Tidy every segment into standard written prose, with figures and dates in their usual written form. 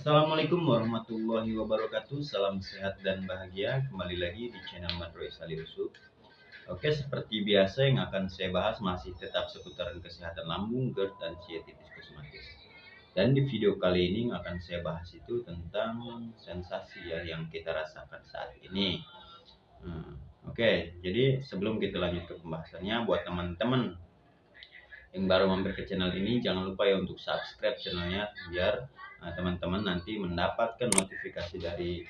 Assalamualaikum warahmatullahi wabarakatuh. Salam sehat dan bahagia. Kembali lagi di channel Madroy Saliusuk. Oke, seperti biasa yang akan saya bahas masih tetap seputar kesehatan lambung, GERD, dan siatitis kosmetis. Dan di video kali ini yang akan saya bahas itu tentang sensasi ya yang kita rasakan saat ini. Oke, jadi sebelum kita lanjut ke pembahasannya, buat teman-teman yang baru mampir ke channel ini, jangan lupa ya untuk subscribe channelnya biar teman-teman nanti mendapatkan notifikasi dari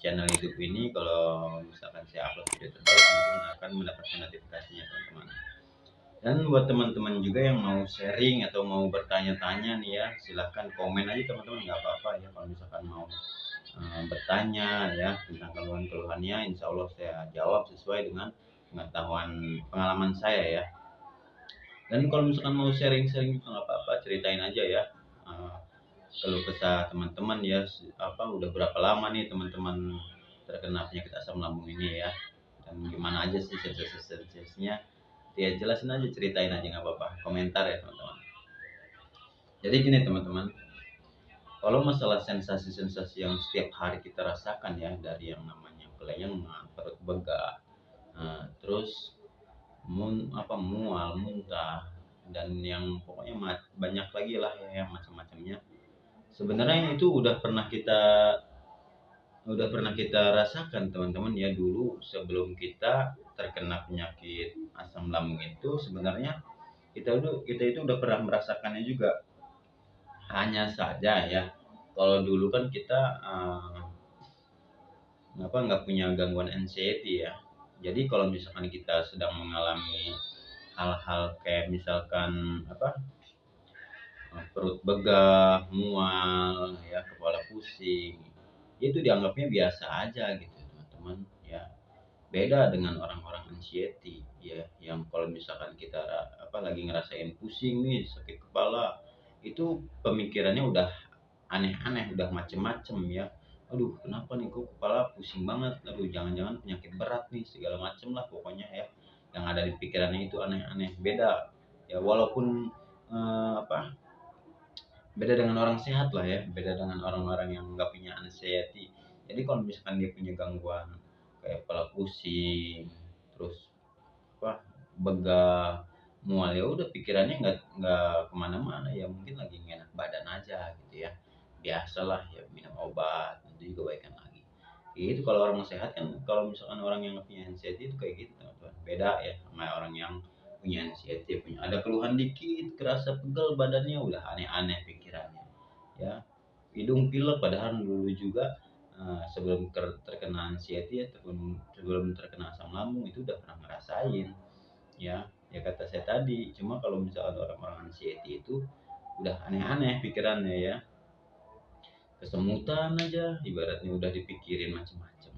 channel YouTube ini. Kalau misalkan saya upload video terbaru, teman-teman akan mendapatkan notifikasinya, teman-teman. Dan buat teman-teman juga yang mau sharing atau mau bertanya-tanya nih ya, silahkan komen aja teman-teman, nggak apa-apa ya. Kalau misalkan mau bertanya ya tentang keluhan-keluhannya, insya Allah saya jawab sesuai dengan pengalaman saya ya. Dan kalau misalkan mau sharing-sharing juga nggak apa-apa, ceritain aja ya. Kalau kesah teman-teman ya, udah berapa lama nih teman-teman terkena penyakit asam lambung ini ya, dan gimana aja sih sensasinya, ya jelasin aja, ceritain aja, nggak apa-apa, komentar ya teman-teman. Jadi gini teman-teman, kalau masalah sensasi-sensasi yang setiap hari kita rasakan ya, dari yang namanya kelenyengan, perut begah, terus mual, muntah, dan yang pokoknya banyak lagi lah ya, yang macam-macamnya. Sebenarnya itu udah pernah kita rasakan teman-teman ya, dulu sebelum kita terkena penyakit asam lambung itu. Sebenarnya kita itu udah pernah merasakannya juga. Hanya saja ya, kalau dulu kan kita nggak punya gangguan anxiety ya. Jadi kalau misalkan kita sedang mengalami hal-hal kayak misalkan perut begah, mual, ya kepala pusing, itu dianggapnya biasa aja gitu teman-teman ya. Beda dengan orang-orang anxiety ya, yang kalau misalkan kita lagi ngerasain pusing nih, sakit kepala, itu pemikirannya udah aneh-aneh, udah macem-macem ya. Aduh, kenapa nih kok kepala pusing banget, aduh jangan-jangan penyakit berat nih, segala macem lah pokoknya ya. Yang ada di pikirannya itu aneh-aneh. Beda ya, walaupun eh, apa beda dengan orang sehat lah ya, beda dengan orang-orang yang nggak punya anxiety. Jadi kalau misalkan dia punya gangguan kayak kepala pusing, terus begah, mual, ya udah pikirannya nggak kemana-mana ya, mungkin lagi nggak enak badan aja gitu ya. Biasalah ya, minum obat itu juga baikkan lagi. Itu kalau orang sehat kan. Kalau misalkan orang yang nggak punya anxiety itu kayak gitu teman-teman, beda ya sama orang yang punya anxiety. Ada keluhan dikit, kerasa pegel badannya, udah aneh-aneh pikirannya ya. Hidung pilek, padahal dulu juga sebelum terkena anxiety ataupun sebelum terkena asam lambung itu udah pernah ngerasain ya. Ya kata saya tadi, cuma kalau misalkan orang-orang anxiety itu udah aneh-aneh pikirannya ya, kesemutan aja ibaratnya udah dipikirin macam-macam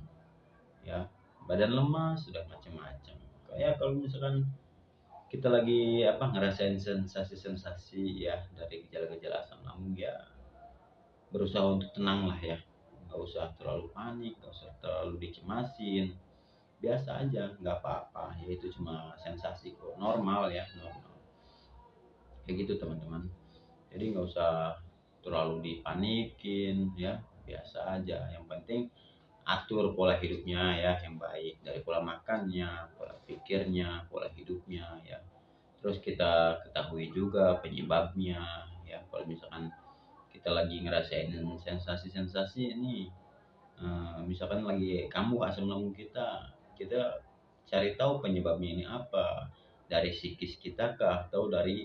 ya, badan lemas sudah macam-macam. Kayak kalau misalkan kita lagi ngerasain sensasi-sensasi ya dari gejala-gejala asam lambung ya, berusaha untuk tenang lah ya, nggak usah terlalu panik, nggak usah terlalu dicemasin, biasa aja, nggak apa-apa ya, itu cuma sensasi kok, normal ya, normal kayak gitu teman-teman. Jadi nggak usah terlalu dipanikin ya, biasa aja. Yang penting atur pola hidupnya ya yang baik, dari pola makannya, pola pikirnya, pola hidupnya ya. Terus kita ketahui juga penyebabnya ya. Kalau misalkan kita lagi ngerasain sensasi-sensasi ini, misalkan lagi kambuh asam lambung kita cari tahu penyebabnya ini apa, dari psikis kita kah, atau dari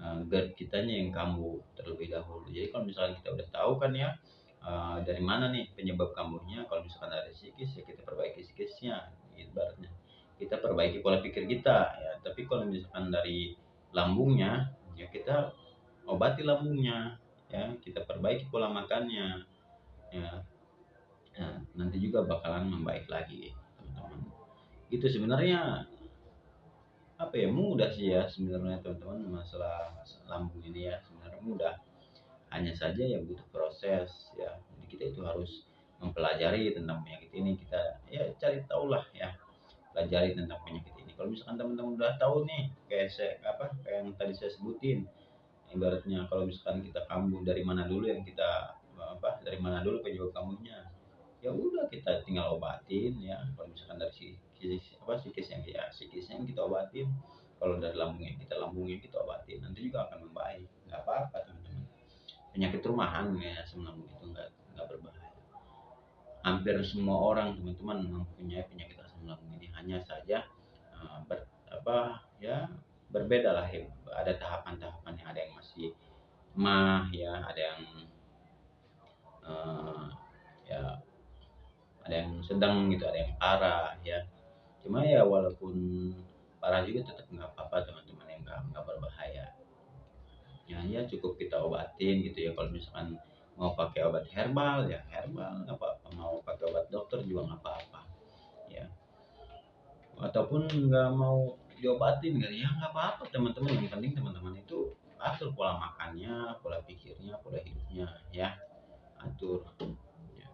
GERD kitanya yang kambuh terlebih dahulu. Jadi kalau misalkan kita udah tahu kan ya, dari mana nih penyebab kambuhnya, kalau misalkan dari psikis ya kita perbaiki psikisnya, ibaratnya kita perbaiki pola pikir kita ya. Tapi kalau misalkan dari lambungnya ya, kita obati lambungnya ya, kita perbaiki pola makannya ya. Nah, nanti juga bakalan membaik lagi teman-teman. Itu sebenarnya mudah sih ya sebenarnya teman-teman, masalah lambung ini ya sebenarnya mudah. Hanya saja ya butuh proses ya. Jadi kita itu harus mempelajari tentang penyakit ini, kita ya cari tahu lah ya, pelajari tentang penyakit ini. Kalau misalkan teman-teman udah tahu nih, kayak yang tadi saya sebutin, ibaratnya kalau misalkan kita kambuh, dari mana dulu yang kita juga kamunya. Ya udah kita tinggal obatin ya. Kalau misalkan dari psikisnya ya psikisnya yang kita obatin. Kalau dari lambungnya kita obatin. Nanti juga akan membaik. Nggak apa-apa teman-teman. Penyakit rumahan ya asam lambung itu nggak berbahaya. Hampir semua orang teman-teman mempunyai penyakit asam lambung ini, hanya saja eh, ber, apa ya berbeda lah ya. Ada tahapan-tahapan yang ada yang masih mah ya, ada yang eh, ya ada yang sedang gitu, ada yang parah ya. Cuma ya walaupun parah juga tetap nggak apa-apa teman-teman, yang nggak berbahaya. Ya cukup kita obatin gitu ya. Kalau misalkan mau pakai obat herbal ya herbal nggak apa-apa, mau pakai obat dokter juga nggak apa-apa ya. Ataupun nggak mau diobatin kali ya nggak apa-apa teman-teman. Yang penting teman-teman itu atur pola makannya, pola pikirnya, pola hidupnya ya, atur ya.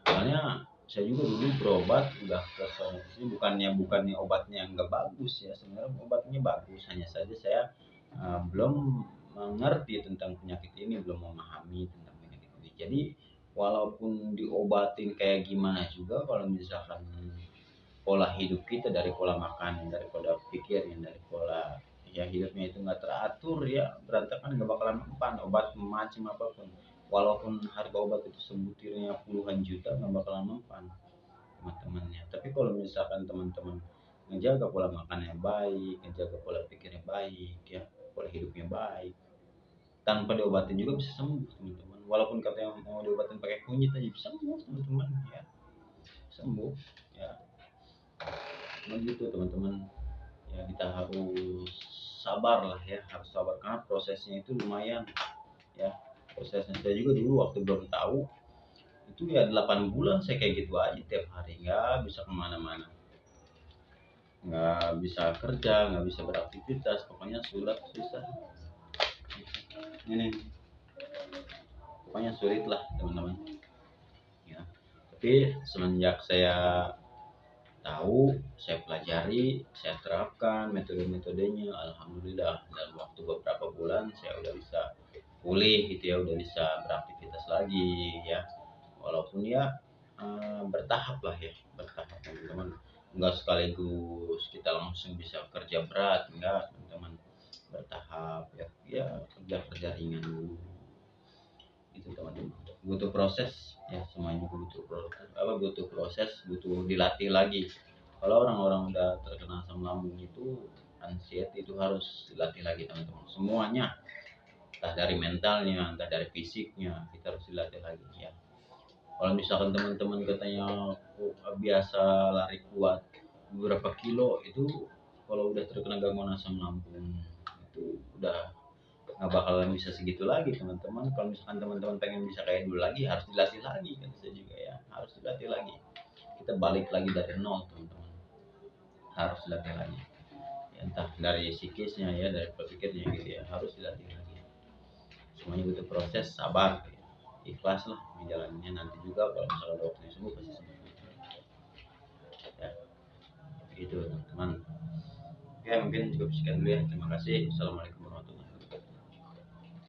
Soalnya saya juga dulu berobat udah ke sana sini, bukannya obatnya nggak bagus ya, sebenarnya obatnya bagus, hanya saja saya belum mengerti tentang penyakit ini, belum memahami tentang penyakit ini. Jadi walaupun diobatin kayak gimana juga, kalau misalkan pola hidup kita, dari pola makan, dari pola pikir, dari pola ya hidupnya itu nggak teratur ya, berantakan, nggak bakalan mempan obat macam apapun. Walaupun harga obat itu sebutirnya puluhan juta nggak bakalan mempan teman-temannya. Tapi kalau misalkan teman-teman ngejaga pola makannya baik, ngejaga pola pikirnya baik ya, pola hidupnya baik, tanpa diobatin juga bisa sembuh teman-teman. Walaupun katanya mau diobatin pakai kunyit aja bisa sembuh teman-teman ya, sembuh ya. Begitu teman-teman ya, kita harus sabar lah ya, harus sabar karena prosesnya itu lumayan ya. Prosesnya saya juga dulu waktu belum tahu itu ya 8 bulan saya kayak gitu aja tiap hari, nggak bisa kemana-mana, nggak bisa kerja, nggak bisa beraktivitas, pokoknya susah ini, pokoknya sulit lah teman-teman ya. Tapi semenjak saya tahu, saya pelajari, saya terapkan metode-metodenya, alhamdulillah dalam waktu beberapa bulan saya udah bisa pulih gitu ya, udah bisa beraktivitas lagi ya. Walaupun ya bertahap lah ya, bertahap teman-teman, enggak sekaligus kita langsung bisa kerja berat, enggak teman-teman, bertahap ya, ya kerja ringan dulu itu teman-teman. Butuh proses ya, semuanya butuh proses, butuh dilatih lagi. Kalau orang-orang udah terkena asam lambung itu, anxiety itu harus dilatih lagi teman-teman, semuanya, entah dari mentalnya, entah dari fisiknya, kita harus dilatih lagi ya. Kalau misalkan teman-teman katanya biasa lari kuat beberapa kilo, itu kalau udah terkena gangguan asam lambung itu udah nggak bakalan bisa segitu lagi teman-teman. Kalau misalkan teman-teman pengen bisa kayak dulu lagi, harus dilatih lagi kan, saya juga ya harus dilatih lagi, kita balik lagi dari nol teman-teman, harus dilatih lagi ya, entah dari psikisnya ya, dari berpikirnya gitu ya, harus dilatih lagi. Semuanya butuh proses, sabar ya. Ikhlas lah menjalannya, nanti juga kalau misalkan waktunya sembuh pasti sembuh ya, gitu teman-teman. Oke, mungkin cukup sekian dulu ya, terima kasih. Assalamualaikum.